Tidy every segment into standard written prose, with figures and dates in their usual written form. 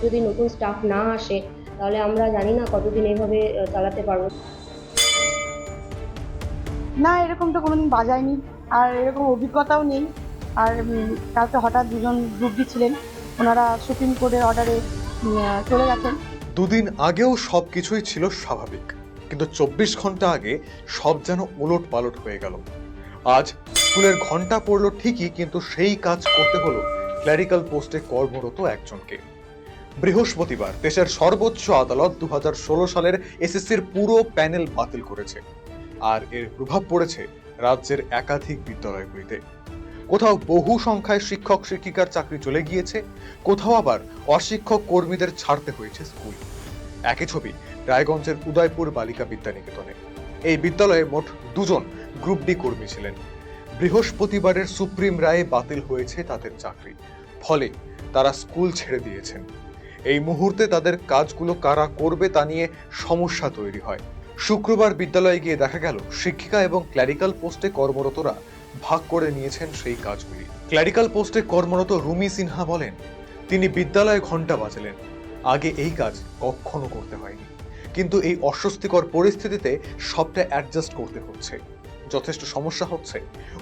যদি নতুন স্টাফ না আসে তাহলে আমরা জানি না কতদিন এইভাবে চালাতে পারবো। না, এরকম তো কোনোদিন বাজায়নি, আর এরকম অভিজ্ঞতাও নেই। আর কালকে হঠাৎ দুজন গ্রুপ ডি ছিলেন, ওনারা সুপ্রিম কোর্টের অর্ডারে চলে গেছেন। দুদিন আগেও সবকিছুই ছিল স্বাভাবিক, কিন্তু 24 ঘন্টা আগে সব যেন উলট পালট হয়ে গেল। আজ স্কুলের ঘন্টা পড়লো ঠিকই, কিন্তু সেই কাজ করতে হলো ক্ল্যারিক্যাল পোস্টে কর্মরত একজনকে। বৃহস্পতিবার দেশের সর্বোচ্চ আদালত 2016 সালের এসএসসির পুরো প্যানেল বাতিল করেছে। আর এর প্রভাব পড়েছে রাজ্যের একাধিক বিদ্যালয়গুলিতে। কোথাও বহু সংখ্যায় শিক্ষক শিক্ষিকার চাকরি চলে গিয়েছে, কোথাও আবার অশিক্ষক কর্মীদের ছাড়তে হয়েছে স্কুল। একই ছবি রায়গঞ্জের উদয়পুর বালিকা বিদ্যানিকেতনে। এই বিদ্যালয়ে মোট 2জন গ্রুপ ডি কর্মী ছিলেন। বৃহস্পতিবারের সুপ্রিম রায়ে বাতিল হয়েছে তাদের চাকরি, ফলে তারা স্কুল ছেড়ে দিয়েছেন। এই মুহূর্তে তাদের কাজগুলো কারা করবে তা নিয়ে সমস্যা তৈরি হয়। শুক্রবার বিদ্যালয়ে গিয়ে দেখা গেল শিক্ষিকা এবং ক্ল্যারিক্যাল পোস্টে কর্মরতরা ভাগ করে নিয়েছেন সেই কাজগুলি। ক্ল্যারিক্যাল পোস্টে কর্মরত রুমি সিনহা বলেন, তিনি বিদ্যালয়ে ঘন্টা বাজালেন। আগে এই কাজ কখনো করতে হয়নি, কিন্তু এই অস্বস্তিকর পরিস্থিতিতে সবটা অ্যাডজাস্ট করতে হচ্ছে। যথেষ্ট সমস্যা হচ্ছে,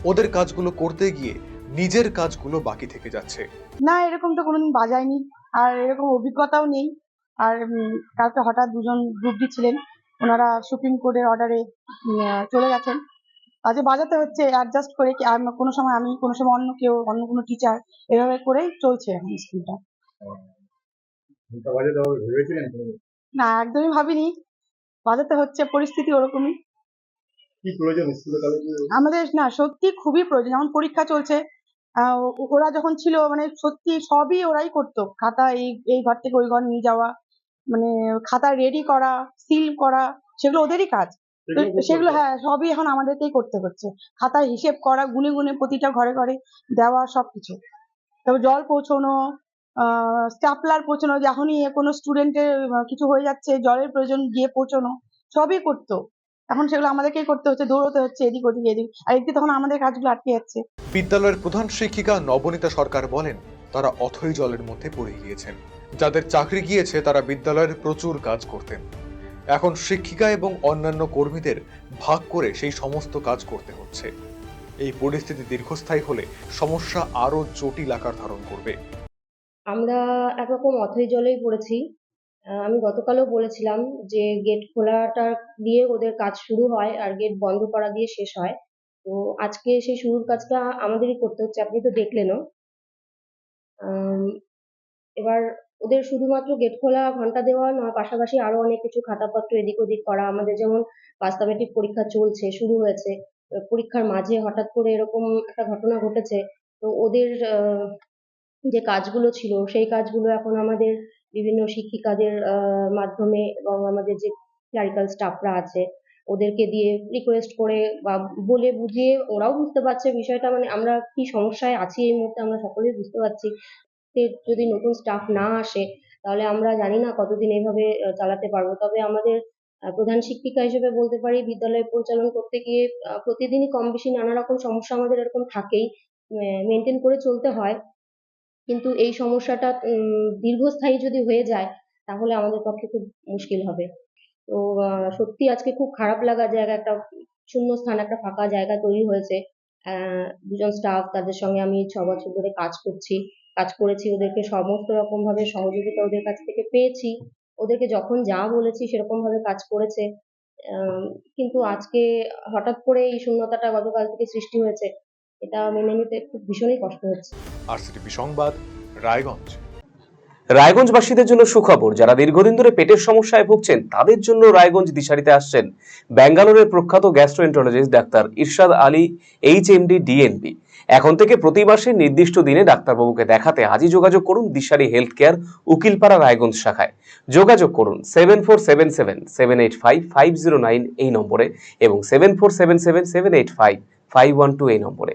ওদের কাজগুলো করতে গিয়ে নিজের কাজগুলো বাকি থেকে যাচ্ছে। না, এরকম তো কোনোদিন বাজায়নি, আর এরকম অভিজ্ঞতাও নেই। আর কালকে হঠাৎ দুজন গ্রুপ ডি ছিলেন, ওনারা সুপ্রিম কোর্টের অর্ডারে চলে গেছেন। কাজে বাজাতে হচ্ছে অ্যাডজাস্ট করে, কোনো সময় আমি, কোনো সময় অন্য কেউ, অন্য কোনো টিচার, এভাবে করেই চলছে এখন স্কুলটা। না, একদমই ভাবিনি, বাজাতে হচ্ছে, পরিস্থিতি ওরকমই। কি প্রয়োজন স্কুলে কলেজে? আমাদের না সত্যি খুবই প্রয়োজন, যেমন পরীক্ষা চলছে। ওরা যখন ছিল মানে সত্যি সবই ওরাই করতো, খাতা এই ঘর থেকে ওই ঘর নিয়ে যাওয়া, মানে খাতা রেডি করা, সিল করা, সেগুলো ওদেরই কাজ। তো সেগুলো হ্যাঁ সবই এখন আমাদেরকেই করতে হচ্ছে। খাতায় হিসেব করা, গুনে গুনে প্রতিটা ঘরে ঘরে দেওয়া, সবকিছু। তবে জল পৌঁছানো, স্টাপলার পৌঁছানো, যখনই কোনো স্টুডেন্টের কিছু হয়ে যাচ্ছে, জলের প্রয়োজন, গিয়ে পৌঁছানো, সবই করতো। এখন সেগুলো আমাদেরকেই করতে হচ্ছে, দৌড়তে হচ্ছে এদিক ওদিক এদিক, আর এদিকে তখন আমাদের কাজগুলো আটকে যাচ্ছে। বিদ্যালয়ের প্রধান শিক্ষিকা নবনীতা সরকার বলেন, তারা অথই জলের মধ্যে পড়ে গিয়েছেন। যাদের চাকরি গিয়েছে তারা বিদ্যালয়ের প্রচুর কাজ করতেন। এখন শিক্ষিকা এবং অন্যান্য কর্মীদের ভাগ করে সেই সমস্ত কাজ করতে হচ্ছে। এই পরিস্থিতি দীর্ঘস্থায়ী হলে সমস্যা আরো জটিল আকার ধারণ করবে। আমরা একরকম অথৈ জলেই পড়েছি। আমি গতকালও বলেছিলাম যে গেট খোলাটা দিয়ে ওদের কাজ শুরু হয় আর গেট বন্ধ করা দিয়ে শেষ হয়। তো আজকে সেই শুরুর কাজটা আমাদেরই করতে হচ্ছে, আপনি তো দেখলেনও। এবার ওদের শুধুমাত্র গেট খোলা, ঘন্টা দেওয়া নয়, পাশাপাশি আরো অনেক কিছু খাতাপত্র এদিক ওদিক করা। আমাদের যেমন বাস্তবেটিক পরীক্ষা চলছে, শুরু হয়েছে, পরীক্ষার মাঝে হঠাৎ করে এরকম একটা ঘটনা ঘটেছে। তো ওদের যে কাজগুলো ছিল সেই কাজগুলো এখন আমাদের বিভিন্ন শিক্ষিকাদের মাধ্যমে এবং আমাদের যে ক্লারিক্যাল স্টাফরা আছে ওদেরকে দিয়ে রিকোয়েস্ট করে বা বলে বুঝিয়ে, ওরাও বুঝতে পারছে বিষয়টা, মানে আমরা কি সমস্যায় আছি এই মুহূর্তে আমরা সকলেই বুঝতে পারছি। যদি নতুন স্টাফ না আসে তাহলে আমরা জানি না কতদিন এইভাবে চালাতে পারবো। তবে আমাদের প্রধান শিক্ষিকা হিসেবে বলতে পারি, বিদ্যালয় পরিচালনা করতে গিয়ে প্রতিদিনই কম বেশি নানা রকম সমস্যা আমাদের এরকম থাকেই, মেনটেন করে চলতে হয়। কিন্তু এই সমস্যাটা দীর্ঘস্থায়ী যদি হয়ে যায় তাহলে আমাদের পক্ষে খুব মুশকিল হবে। তো সত্যি আজকে খুব খারাপ লাগার জায়গা, একটা শূন্যস্থান, একটা ফাঁকা জায়গা তৈরি হয়েছে। দুজন স্টাফ, তাদের সঙ্গে আমি 6 বছর ধরে কাজ করেছি, ওদেরকে সমস্ত রকম ভাবে সহযোগিতা ওদের কাছ থেকে পেয়েছি, ওদেরকে যখন যা বলেছি সেরকম ভাবে কাজ করেছে। কিন্তু আজকে হঠাৎ করে এই শূন্যতাটা গতকাল থেকে সৃষ্টি হয়েছে, এটা মেনে নিতে খুব ভীষণই কষ্ট হচ্ছে। আরসিটিভি সংবাদ, রায়গঞ্জ। রায়গঞ্জবাসীদের জন্য সুখবর, যারা দীর্ঘদিন ধরে পেটের সমস্যায় ভুগছেন তাদের জন্য রায়গঞ্জ দিশারিতে আসছেন ব্যাঙ্গালোরের প্রখ্যাত গ্যাস্ট্রোএন্টারোলজিস্ট ডাক্তার ইরশাদ আলী, এইচএমডি, ডিএনপি। এখন থেকে প্রতি মাসে নির্দিষ্ট দিনে ডাক্তারবাবুকে দেখাতে আজই যোগাযোগ করুন দিশারি হেলথ কেয়ার, উকিলপাড়া, রায়গঞ্জ শাখায়। যোগাযোগ করুন 7477785509 এই নম্বরে এবং 7477785512 এই নম্বরে।